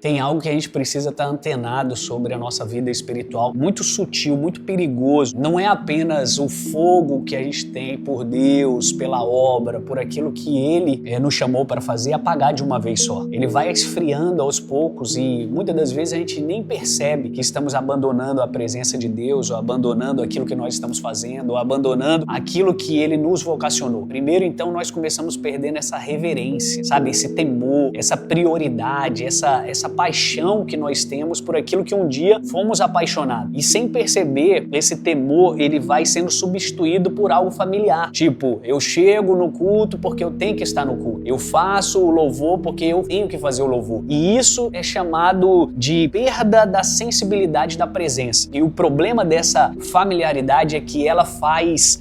Tem algo que a gente precisa estar antenado sobre a nossa vida espiritual, muito sutil, muito perigoso. Não é apenas o fogo que a gente tem por Deus, pela obra, por aquilo que Ele nos chamou para fazer, apagar de uma vez só. Ele vai esfriando aos poucos e muitas das vezes a gente nem percebe que estamos abandonando a presença de Deus, ou abandonando aquilo que nós estamos fazendo, ou abandonando aquilo que Ele nos vocacionou. Primeiro, então, nós começamos perdendo essa reverência, sabe? Esse temor, essa prioridade, essa paixão que nós temos por aquilo que um dia fomos apaixonados. E sem perceber, esse temor, ele vai sendo substituído por algo familiar. Tipo, eu chego no culto porque eu tenho que estar no culto. Eu faço o louvor porque eu tenho que fazer o louvor. E isso é chamado de perda da sensibilidade da presença. E o problema dessa familiaridade é que ela faz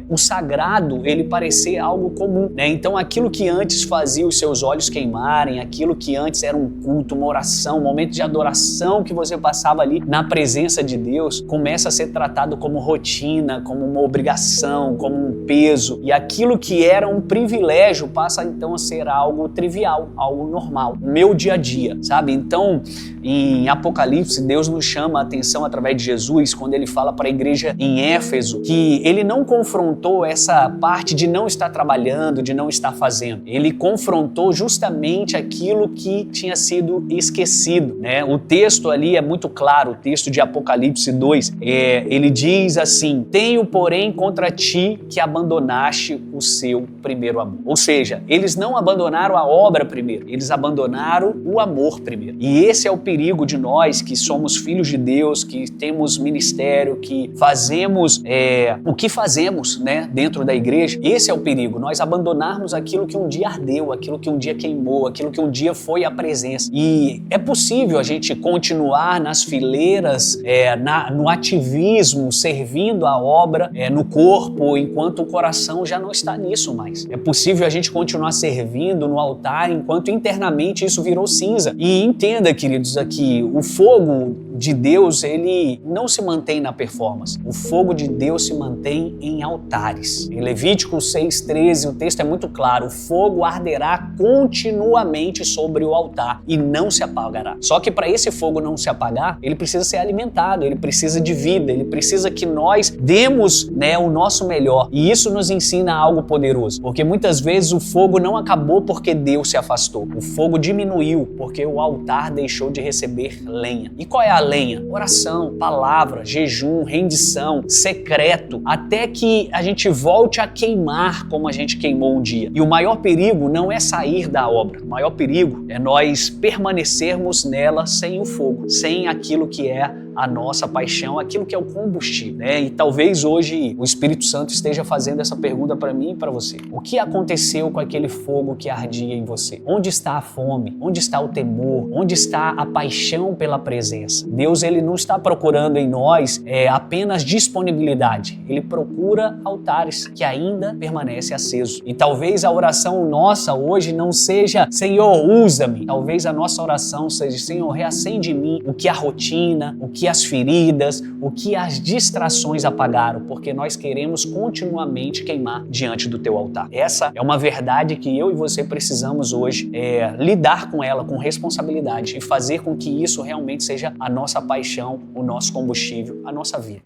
o sagrado ele parecer algo comum, né? Então aquilo que antes fazia os seus olhos queimarem, aquilo que antes era um culto, uma oração, um momento de adoração que você passava ali na presença de Deus, começa a ser tratado como rotina, como uma obrigação, como um peso. E aquilo que era um privilégio passa então a ser algo trivial, algo normal. Meu dia a dia, sabe? Então, em Apocalipse, Deus nos chama a atenção através de Jesus, quando ele fala para a igreja em Éfeso, que ele não confrontou essa parte de não estar trabalhando, de não estar fazendo. Ele confrontou justamente aquilo que tinha sido esquecido, né? O texto ali é muito claro, o texto de Apocalipse 2, ele diz assim: tenho, porém, contra ti que abandonaste o seu primeiro amor. Ou seja, eles não abandonaram a obra primeiro, eles abandonaram o amor primeiro. E esse é o perigo de nós que somos filhos de Deus, que temos ministério, que fazemos o que fazemos, né, dentro da igreja. Esse é o perigo, nós abandonarmos aquilo que um dia ardeu, aquilo que um dia queimou, aquilo que um dia foi a presença. E é possível a gente continuar nas fileiras, no ativismo, servindo a obra no corpo, enquanto o coração já não está nisso mais. É possível a gente continuar servindo no altar, enquanto internamente isso virou cinza. E entenda, queridos, aqui, o fogo de Deus, ele não se mantém na performance. O fogo de Deus se mantém em altares. Em Levítico 6:13, o texto é muito claro: o fogo arderá continuamente sobre o altar e não se apagará. Só que para esse fogo não se apagar, ele precisa ser alimentado, ele precisa de vida, ele precisa que nós demos, o nosso melhor. E isso nos ensina algo poderoso, porque muitas vezes o fogo não acabou porque Deus se afastou. O fogo diminuiu porque o altar deixou de receber lenha. E qual é a lenha? Oração, palavra, jejum, rendição, secreto, até que a gente volte a queimar como a gente queimou um dia. E o maior perigo não é sair da obra, o maior perigo é nós permanecermos nela sem o fogo, sem aquilo que é a nossa paixão, aquilo que é o combustível, né? E talvez hoje o Espírito Santo esteja fazendo essa pergunta para mim e para você. O que aconteceu com aquele fogo que ardia em você? Onde está a fome? Onde está o temor? Onde está a paixão pela presença? Deus, ele não está procurando em nós apenas disponibilidade. Ele procura altares que ainda permanecem acesos. E talvez a oração nossa hoje não seja: Senhor, usa-me. Talvez a nossa oração seja: Senhor, reacende em mim o que a rotina, o que as feridas, o que as distrações apagaram, porque nós queremos continuamente queimar diante do teu altar. Essa é uma verdade que eu e você precisamos hoje lidar com ela com responsabilidade e fazer com que isso realmente seja a nossa paixão, o nosso combustível, a nossa vida.